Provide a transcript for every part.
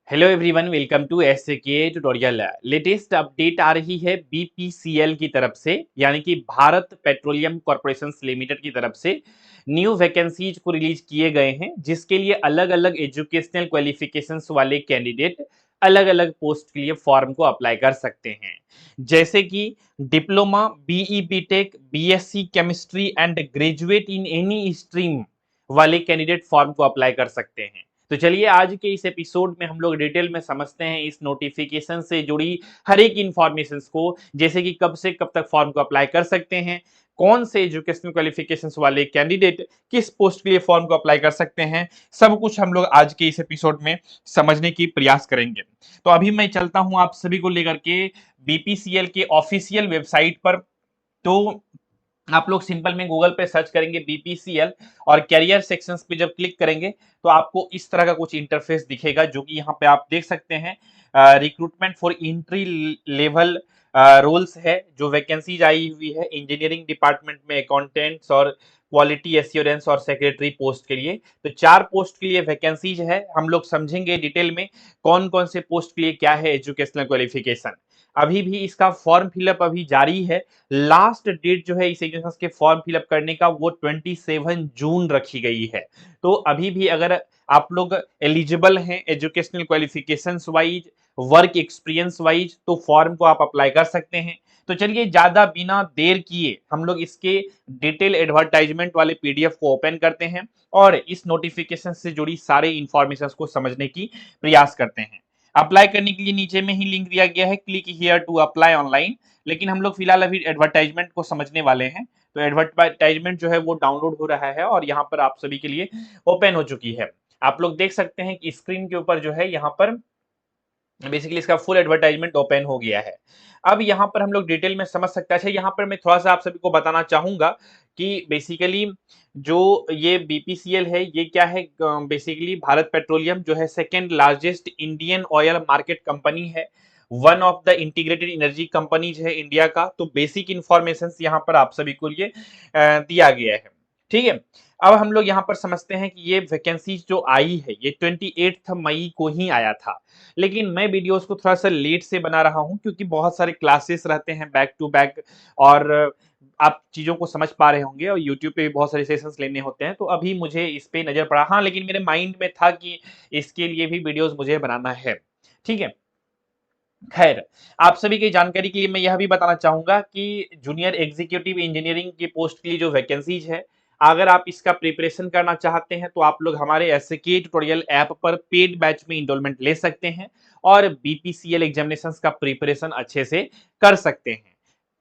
Hello everyone, welcome to SK tutorial. Latest update आ रही है बीपीसीएल की तरफ से, यानी कि भारत पेट्रोलियम कॉर्पोरेशन लिमिटेड की तरफ से न्यू वैकेंसीज को रिलीज किए गए हैं, जिसके लिए अलग अलग एजुकेशनल क्वालिफिकेशंस वाले कैंडिडेट अलग अलग पोस्ट के लिए फॉर्म को अप्लाई कर सकते हैं। जैसे कि diploma, BE, BTech, BSc chemistry and graduate in any stream वाले कैंडिडेट फॉर्म को अप्लाई कर सकते हैं। तो चलिए आज के इस एपिसोड में हम लोग डिटेल में समझते हैं इस नोटिफिकेशन से जुड़ी हर एक इंफॉर्मेशन को, जैसे कि कब से कब तक फॉर्म को अप्लाई कर सकते हैं, कौन से एजुकेशनल क्वालिफिकेशंस वाले कैंडिडेट किस पोस्ट के लिए फॉर्म को अप्लाई कर सकते हैं। सब कुछ हम लोग आज के इस एपिसोड में समझने की प्रयास करेंगे। तो अभी मैं चलता हूं आप सभी को लेकर के बीपीसीएल के ऑफिशियल वेबसाइट पर। तो आप लोग सिंपल में गूगल पे सर्च करेंगे बीपीसीएल और कैरियर सेक्शंस पे जब क्लिक करेंगे तो आपको इस तरह का कुछ इंटरफेस दिखेगा, जो कि यहाँ पे आप देख सकते हैं। Recruitment for entry level roles है, जो वैकेंसीज आई हुई है इंजीनियरिंग डिपार्टमेंट में अकाउंटेंट्स और क्वालिटी एश्योरेंस और सेक्रेटरी पोस्ट के लिए। तो 4 पोस्ट के लिए वैकेंसीज है। हम लोग समझेंगे डिटेल में कौन कौन से पोस्ट के लिए क्या है एजुकेशनल क्वालिफिकेशन। अभी भी इसका फॉर्म फिलअप अभी जारी है। लास्ट डेट जो है इस एग्जाम के फॉर्म फिलअप करने का वो 27 जून रखी गई है। तो अभी भी अगर आप लोग एलिजिबल हैं educational qualifications wise, work experience wise, तो फॉर्म को आप अप्लाई कर सकते हैं। तो चलिए ज्यादा बिना देर किए हम लोग इसके डिटेल एडवर्टाइजमेंट वाले पीडीएफ को ओपन करते हैं और इस नोटिफिकेशन से जुड़ी सारे इंफॉर्मेशन को समझने की प्रयास करते हैं। अप्लाई करने के लिए नीचे में ही लिंक दिया गया है, click here to apply online. लेकिन हम लोग फिलहाल अभी एडवर्टाइजमेंट को समझने वाले हैं। तो एडवर्टाइजमेंट जो है वो डाउनलोड हो रहा है और यहाँ पर आप सभी के लिए ओपन हो चुकी है। आप लोग देख सकते हैं कि स्क्रीन के ऊपर जो है यहाँ पर बेसिकली इसका फुल एडवर्टाइजमेंट ओपन हो गया है। अब यहाँ पर हम लोग डिटेल में समझ सकते हैं। अच्छा, यहाँ पर मैं थोड़ा सा आप सभी को बताना चाहूंगा कि बेसिकली जो ये बीपीसीएल है ये क्या है। बेसिकली भारत पेट्रोलियम जो है second largest Indian oil market company है, one of the integrated energy companies है इंडिया का। तो बेसिक इंफॉर्मेशन यहाँ पर आप सभी को लिए दिया गया है। ठीक है, अब हम लोग यहाँ पर समझते हैं कि ये वैकेंसी जो आई है ये 28 मई को ही आया था। लेकिन मैं वीडियोस को थोड़ा सा लेट से बना रहा हूं क्योंकि बहुत सारे क्लासेस रहते हैं बैक टू बैक, और आप चीजों को समझ पा रहे होंगे और यूट्यूब पे भी बहुत सारे सेशंस लेने होते हैं। तो अभी मुझे इस पे नजर पड़ा, हाँ, लेकिन मेरे माइंड में था कि इसके लिए भी वीडियोस मुझे बनाना है। ठीक है, खैर, आप सभी की जानकारी के लिए मैं यह भी बताना चाहूंगा कि जूनियर एग्जीक्यूटिव इंजीनियरिंग की पोस्ट के लिए जो वैकेंसीज है, अगर आप इसका प्रिपरेशन करना चाहते हैं तो आप लोग हमारे एसके ट्यूटोरियल ऐप पर पेड बैच में इनरोलमेंट ले सकते हैं और बीपीसीएल एग्जामिनेशंस का प्रिपरेशन अच्छे से कर सकते हैं।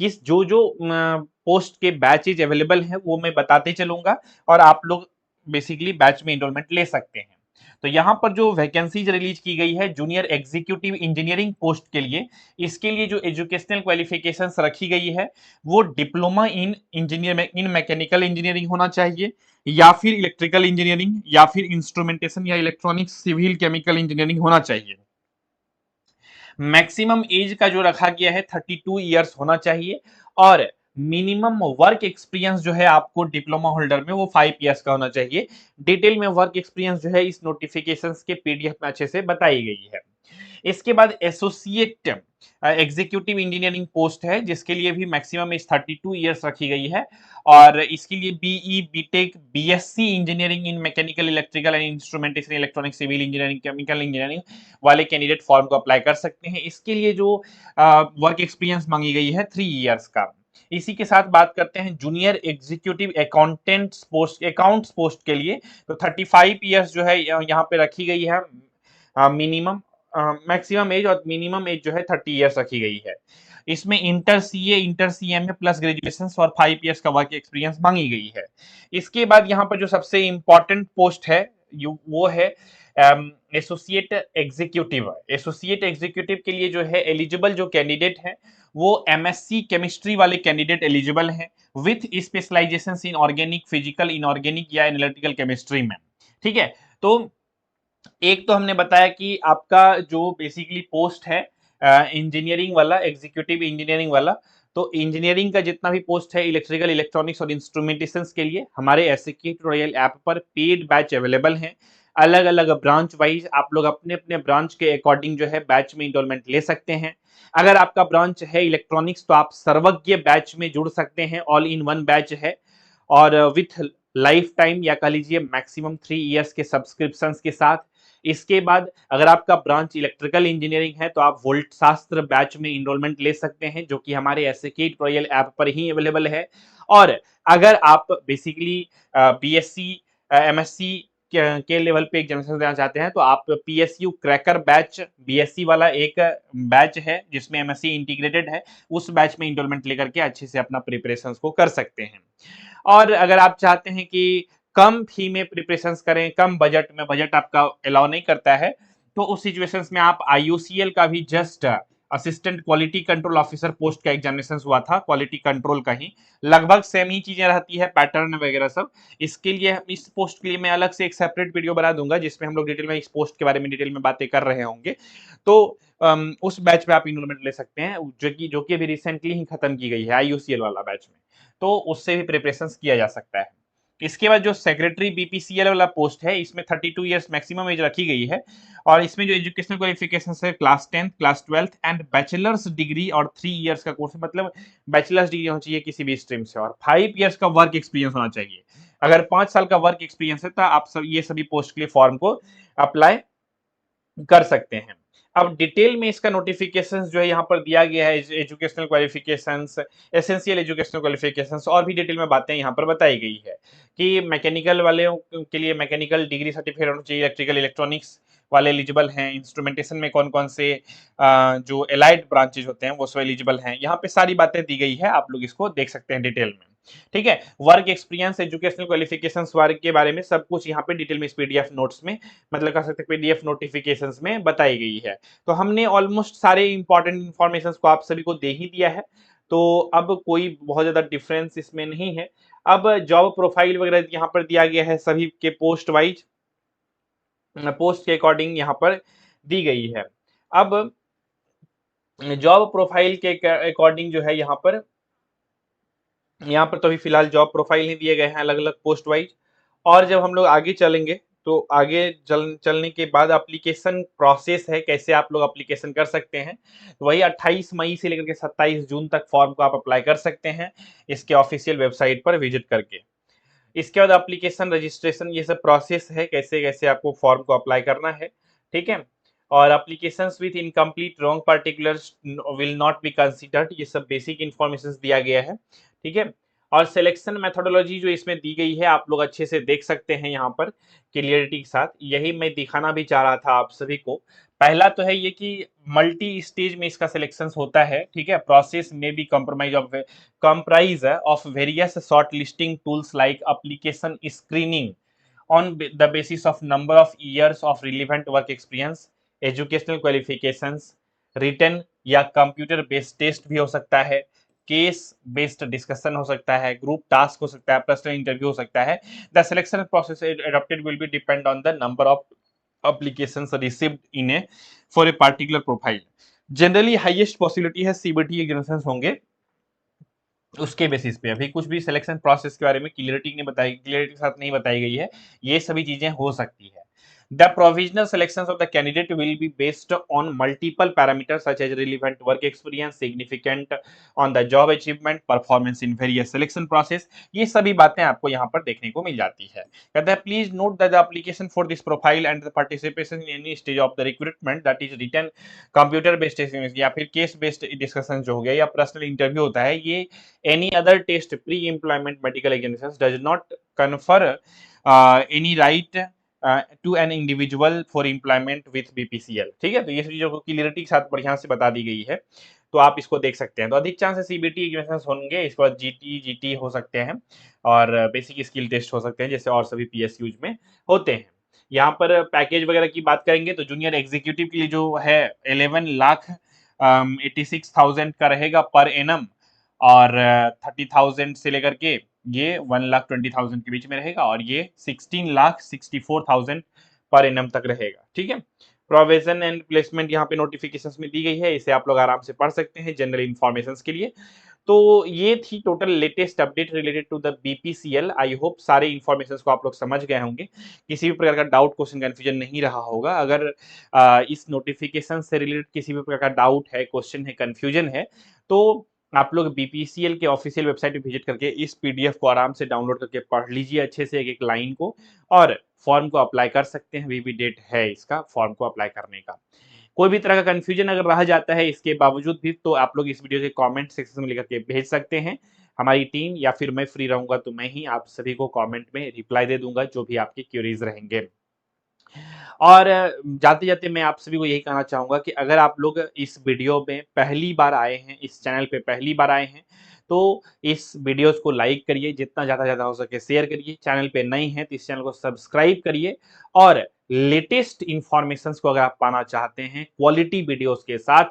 किस जो जो पोस्ट के बैचेज अवेलेबल हैं वो मैं बताते चलूंगा और आप लोग बेसिकली बैच में इनरोलमेंट ले सकते हैं। तो यहाँ पर जो वैकेंसीज रिलीज की गई है जूनियर एग्जीक्यूटिव इंजीनियरिंग पोस्ट के लिए, इसके लिए जो एजुकेशनल क्वालिफिकेशंस रखी गई है वो diploma in engineer in mechanical engineering होना चाहिए, या फिर इलेक्ट्रिकल इंजीनियरिंग, या फिर इंस्ट्रूमेंटेशन या इलेक्ट्रॉनिक्स, सिविल, केमिकल इंजीनियरिंग होना चाहिए। मैक्सिमम एज का जो रखा गया है 32 ईयर्स होना चाहिए और मिनिमम वर्क एक्सपीरियंस जो है आपको डिप्लोमा होल्डर में वो 5 ईयर्स का होना चाहिए। डिटेल में वर्क एक्सपीरियंस जो है इस नोटिफिकेशंस के पीडीएफ में अच्छे से बताई गई है। इसके बाद एसोसिएट एग्जीक्यूटिव इंजीनियरिंग पोस्ट है, जिसके लिए भी मैक्सिमम एज 32 ईयर्स रखी गई है और इसके लिए BE, BTech, BSc engineering in mechanical, electrical and instrumentation, electronic, civil engineering, chemical engineering वाले कैंडिडेट फॉर्म को अप्लाई कर सकते हैं। इसके लिए जो वर्क एक्सपीरियंस मांगी गई है 3 ईयर्स का। इसी के साथ बात करते हैं junior executive accountants post, accounts post के लिए। तो 35 ईयर्स जो है यहाँ पे रखी गई है मिनिमम, मैक्सिमम एज और मिनिमम एज जो है 30 ईयर्स रखी गई है। इसमें inter CA, inter CMA plus graduation और 5 ईयर्स का वर्क एक्सपीरियंस मांगी गई है। इसके बाद यहाँ पर जो सबसे इंपॉर्टेंट पोस्ट है वो है एसोसिएट एग्जीक्यूटिव। एसोसिएट एग्जीक्यूटिव के लिए जो है एलिजिबल जो कैंडिडेट है वो एमएससी केमिस्ट्री वाले कैंडिडेट एलिजिबल हैं with specialization in organic, physical, inorganic या एनालिटिकल केमिस्ट्री में। ठीक है, तो एक तो हमने बताया कि आपका जो बेसिकली पोस्ट है इंजीनियरिंग वाला, एग्जीक्यूटिव इंजीनियरिंग वाला, तो इंजीनियरिंग का जितना भी पोस्ट है इलेक्ट्रिकल, इलेक्ट्रॉनिक्स और इंस्ट्रूमेंटेशन के लिए हमारे एसके ट्यूटोरियल ऐप पर पेड बैच अवेलेबल हैं। अलग अलग ब्रांच वाइज आप लोग अपने अपने ब्रांच के अकॉर्डिंग जो है बैच में इनरोलमेंट ले सकते हैं। अगर आपका ब्रांच है इलेक्ट्रॉनिक्स तो आप सर्वज्ञ बैच में जुड़ सकते हैं, ऑल इन वन बैच है, और विथ लाइफ टाइम या कह लीजिए मैक्सिमम 3 इयर्स के सब्सक्रिप्शन के साथ। इसके बाद अगर आपका ब्रांच इलेक्ट्रिकल इंजीनियरिंग है तो आप वोल्ट शास्त्र बैच में इनरोलमेंट ले सकते हैं, जो कि हमारे एसके ट्यूटोरियल ऐप पर ही अवेलेबल है। और अगर आप बेसिकली बीएससी एमएससी के लेवल पे एग्जामिनेशन देना चाहते हैं तो आप पीएसयू क्रैकर बैच, बीएससी वाला एक बैच है जिसमें एमएससी इंटीग्रेटेड है, उस बैच में इनरोलमेंट लेकर के अच्छे से अपना प्रिपरेशंस को कर सकते हैं। और अगर आप चाहते हैं कि कम फी में प्रिपरेशंस करें, कम बजट में, बजट आपका अलाउ नहीं करता है, तो उस सिचुएशंस में आप आईयूसीएल का भी just assistant quality control officer post का एग्जामिनेशन हुआ था, क्वालिटी कंट्रोल का ही लगभग सेम ही चीजें रहती है, पैटर्न वगैरह सब। इसके लिए इस पोस्ट के लिए मैं अलग से एक सेपरेट वीडियो बना दूंगा जिसमें हम लोग डिटेल में इस पोस्ट के बारे में डिटेल में बातें कर रहे होंगे। तो उस बैच में आप इनरोलमेंट ले सकते हैं, जो कि अभी रिसेंटली ही खत्म की गई है आईयूसीएल वाला बैच में, तो उससे भी प्रिपरेशन किया जा सकता है। इसके बाद जो सेक्रेटरी बीपीसीएल वाला पोस्ट है इसमें 32 इयर्स मैक्सिमम एज रखी गई है, और इसमें जो एजुकेशनल क्वालिफिकेशन है class 10th class 12th and bachelors degree और 3 इयर्स का कोर्स है, मतलब बैचलर्स डिग्री होनी चाहिए किसी भी स्ट्रीम से, और 5 इयर्स का वर्क एक्सपीरियंस होना चाहिए। अगर 5 साल का वर्क एक्सपीरियंस है तो आप सब ये सभी पोस्ट के लिए फॉर्म को अप्लाई कर सकते हैं। अब डिटेल में इसका नोटिफिकेशंस जो है यहाँ पर दिया गया है, educational qualifications, essential educational qualifications, और भी डिटेल में बातें यहाँ पर बताई गई है कि मैकेनिकल वाले के लिए मैकेनिकल डिग्री सर्टिफिकेट होना चाहिए, इलेक्ट्रिकल इलेक्ट्रॉनिक्स वाले एलिजिबल हैं, इंस्ट्रूमेंटेशन में कौन कौन से जो एलाइड ब्रांचेज होते हैं वो सब एलिजिबल हैं, यहाँ पे सारी बातें दी गई है, आप लोग इसको देख सकते हैं डिटेल में। ठीक है, work experience, educational qualifications work के बारे में सब कुछ यहाँ पे डिटेल में इस पीडीएफ नोट्स में, मतलब कह सकते हैं पीडीएफ नोटिफिकेशंस में बताई गई है। तो हमने ऑलमोस्ट सारे इंपॉर्टेंट इंफॉर्मेशन को आप सभी को दे ही दिया है, तो अब कोई बहुत ज्यादा डिफरेंस इसमें नहीं है। अब जॉब प्रोफाइल वगैरह यहाँ पर दिया गया है सभी के पोस्ट वाइज, पोस्ट के अकॉर्डिंग यहाँ पर दी गई है। अब जॉब प्रोफाइल के अकॉर्डिंग जो है यहाँ पर तो अभी फिलहाल जॉब प्रोफाइल नहीं दिए गए हैं अलग अलग पोस्ट वाइज, और जब हम लोग आगे चलेंगे तो आगे चलने के बाद एप्लीकेशन प्रोसेस है, कैसे आप लोग एप्लीकेशन कर सकते हैं, तो वही 28 मई से लेकर के 27 जून तक फॉर्म को आप अप्लाई कर सकते हैं इसके ऑफिशियल वेबसाइट पर विजिट करके। इसके बाद एप्लीकेशन रजिस्ट्रेशन ये सब प्रोसेस है, कैसे कैसे आपको फॉर्म को अप्लाई करना है। ठीक है, और applications with incomplete wrong particulars will not be considered, ये सब बेसिक इन्फॉर्मेशन दिया गया है। ठीक है, और सिलेक्शन मेथोडोलॉजी जो इसमें दी गई है आप लोग अच्छे से देख सकते हैं यहाँ पर क्लियरिटी के साथ, यही मैं दिखाना भी चाह रहा था आप सभी को। पहला तो है ये कि मल्टी स्टेज में इसका सिलेक्शन होता है। ठीक है, प्रोसेस में be compromise of comprise of various shortlisting tools like application screening on the basis of number of years of relevant work experience, educational qualifications, written या कंप्यूटर बेस्ड टेस्ट भी हो सकता है, केस बेस्ड डिस्कशन हो सकता है, group task हो सकता है, पर्सनल इंटरव्यू हो सकता है। The selection process adopted will be depend on the number of applications received in a for a particular profile. Generally highest possibility है सीबीटी एग्जामिनेशंस होंगे, उसके बेसिस पे अभी कुछ भी सिलेक्शन प्रोसेस के बारे में क्लियरिटी के साथ नहीं बताई गई है, ये सभी चीजें हो सकती है। The provisional selection of the candidate will be based on multiple parameters such as relevant work experience, significant on the job achievement, performance in various selection process, ये सभी बातें आपको यहाँ पर देखने को मिल जाती है। कहता है please note that the application for this profile and the participation in any stage of the recruitment that is written computer based या फिर केस बेस्ड डिस्कशन जो हो गया या पर्सनल इंटरव्यू होता है, ये any other test pre-employment medical examinations does not confer any right to an individual for employment with BPCL। ठीक है, तो ये चीजों को क्लियरिटी के साथ बढ़िया से बता दी गई है, तो आप इसको देख सकते हैं। तो अधिक चांस सीबीटी एग्जामिनेशंस होंगे, इसके बाद जीटी हो सकते हैं, और बेसिक स्किल टेस्ट हो सकते हैं जैसे और सभी पीएसयूज में होते हैं। यहाँ पर पैकेज वगैरह की बात करेंगे तो जूनियर एग्जीक्यूटिव के लिए जो है 11,86,000 का रहेगा पर एनम, और 30,000 से लेकर के ये 1,20,000 के बीच में रहेगा, और ये 16,64,000 पर एनम तक रहेगा। ठीक है, प्रोविजन एंड प्लेसमेंट यहाँ पे नोटिफिकेशंस में दी गई है, इसे आप लोग आराम से पढ़ सकते हैं जनरल इंफॉर्मेशन के लिए। तो ये थी total latest update related to the BPCL. I hope सारे इन्फॉर्मेशंस को आप लोग समझ गए होंगे, किसी भी प्रकार का डाउट, क्वेश्चन, कंफ्यूजन नहीं रहा होगा। अगर इस नोटिफिकेशन से रिलेटेड किसी भी प्रकार का डाउट है, क्वेश्चन है, कंफ्यूजन है, तो आप लोग बीपीसीएल के ऑफिशियल वेबसाइट पे विजिट करके इस पीडीएफ को आराम से डाउनलोड करके पढ़ लीजिए अच्छे से एक-एक लाइन को, और फॉर्म को अप्लाई कर सकते हैं। अभी भी डेट है इसका फॉर्म को अप्लाई करने का। कोई भी तरह का कंफ्यूजन अगर रह जाता है इसके बावजूद भी, तो आप लोग इस वीडियो के कमेंट सेक्शन में लिख के भेज सकते हैं। हमारी टीम या फिर मैं फ्री रहूँगा तो मैं ही आप सभी को कमेंट में रिप्लाई दे दूँगा, जो भी आपकी क्वेरीज़ रहेंगे। और जाते-जाते मैं आप सभी को यही कहना चाहूँगा कि अगर आप लोग इस वीडियो में पहली बार आए हैं, इस चैनल पे पहली बार आए हैं, तो इस वीडियोज़ को लाइक करिए, जितना ज़्यादा से ज़्यादा हो सके शेयर करिए। चैनल पे नए हैं तो इस चैनल को सब्सक्राइब करिए, और लेटेस्ट इन्फॉर्मेशंस को अगर आप पाना चाहते हैं क्वालिटी वीडियोज़ के साथ,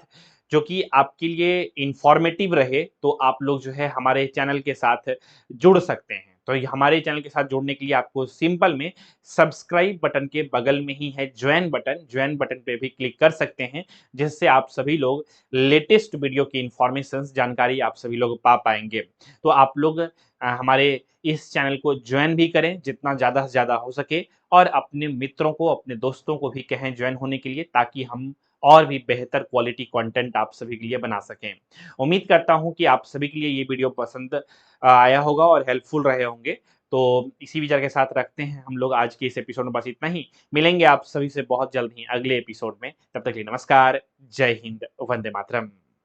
जो कि आपके लिए इन्फॉर्मेटिव रहे, तो आप लोग जो है हमारे चैनल के साथ जुड़ सकते हैं। तो ये हमारे चैनल के साथ जुड़ने के लिए आपको सिंपल में सब्सक्राइब बटन के बगल में ही है ज्वाइन बटन पे भी क्लिक कर सकते हैं, जिससे आप सभी लोग लेटेस्ट वीडियो की इन्फॉर्मेशंस, जानकारी आप सभी लोग पा पाएँगे। तो आप लोग हमारे इस चैनल को ज्वाइन भी करें जितना ज़्यादा से ज़्यादा हो सके, और अपने मित्रों को, अपने दोस्तों को भी कहें ज्वाइन होने के लिए, ताकि हम और भी बेहतर क्वालिटी कंटेंट आप सभी के लिए बना सकें। उम्मीद करता हूँ कि आप सभी के लिए ये वीडियो पसंद आया होगा और हेल्पफुल रहे होंगे। तो इसी विचार के साथ रखते हैं हम लोग आज के इस एपिसोड में बस इतना ही। मिलेंगे आप सभी से बहुत जल्द ही अगले एपिसोड में। तब तक के लिए नमस्कार, जय हिंद, वंदे मातरम।